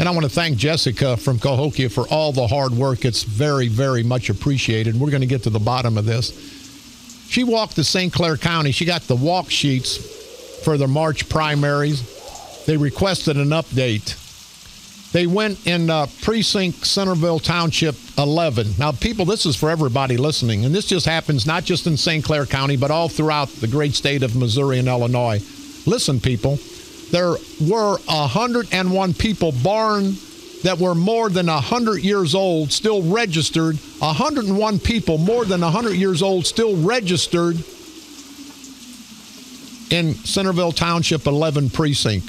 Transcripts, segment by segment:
And I want to thank Jessica from Cahokia for all the hard work. It's very, very much appreciated. We're going to get to the bottom of this. She walked to St. Clair County. She got the walk sheets for the March primaries. They requested an update. They went in precinct Centerville Township 11. Now, people, this is for everybody listening, and this just happens not just in St. Clair County, but all throughout the great state of Missouri and Illinois. Listen, people, there were 101 people born that were more than 100 years old, still registered. 101 people more than 100 years old, still registered in Centerville Township 11 precinct.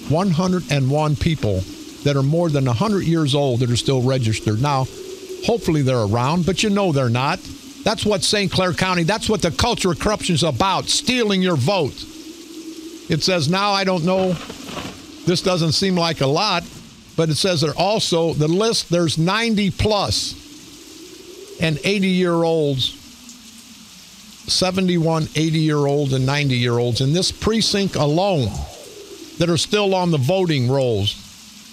101 people that are more than 100 years old that are still registered. Now, hopefully they're around, but you know they're not. That's what St. Clair County, that's what the culture of corruption is about, stealing your vote. It says now, I don't know, this doesn't seem like a lot, but it says there also, the list, there's 90 plus and 80-year-olds, 71, 80-year-olds, and 90-year-olds in this precinct alone that are still on the voting rolls.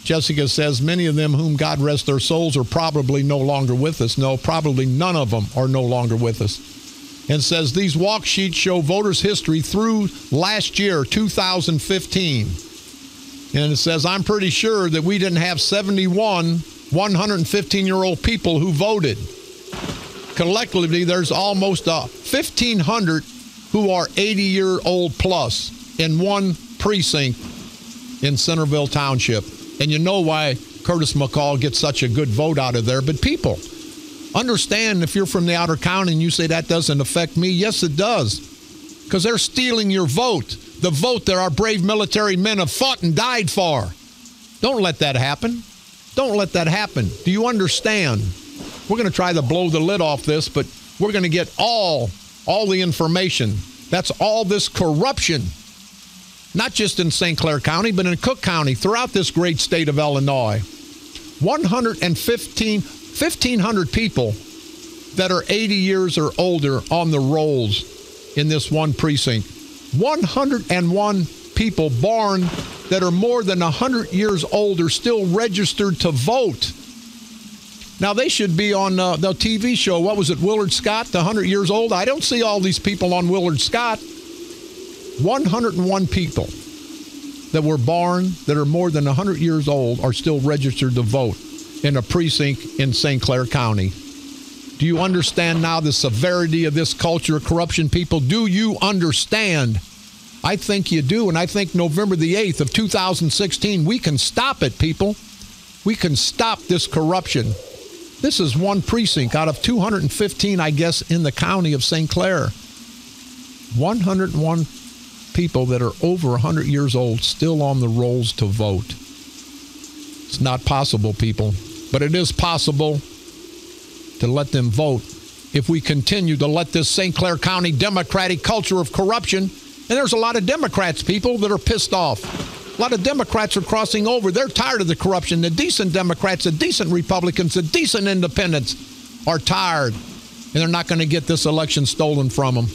Jessica says many of them, whom God rest their souls, are probably no longer with us. No, probably none of them are no longer with us. And says these walk sheets show voters' history through last year, 2015. And it says, I'm pretty sure that we didn't have 71 115-year-old people who voted. Collectively, there's almost 1,500 who are 80-year-old plus in one precinct in Centerville Township. And you know why Curtis McCall gets such a good vote out of there. But people, understand, if you're from the outer county and you say that doesn't affect me, yes, it does. Because they're stealing your vote. The vote that our brave military men have fought and died for. Don't let that happen. Don't let that happen. Do you understand? We're going to try to blow the lid off this, but we're going to get all the information. That's all this corruption. Not just in St. Clair County, but in Cook County, throughout this great state of Illinois. 1,500 people that are 80 years or older on the rolls in this one precinct. 101 people born that are more than 100 years old are still registered to vote. Now, they should be on the TV show. What was it, Willard Scott, the 100 years old? I don't see all these people on Willard Scott. 101 people that were born that are more than 100 years old are still registered to vote in a precinct in St. Clair County. Do you understand now the severity of this culture of corruption, people? Do you understand? I think you do, and I think November the 8th of 2016, we can stop it, people. We can stop this corruption. This is one precinct out of 215, I guess, in the county of St. Clair. 101 people that are over 100 years old still on the rolls to vote. It's not possible, people, but it is possible to let them vote if we continue to let this St. Clair County Democratic culture of corruption. And there's a lot of Democrats, people, that are pissed off. A lot of Democrats are crossing over. They're tired of the corruption. The decent Democrats, the decent Republicans, the decent independents are tired, and they're not going to get this election stolen from them.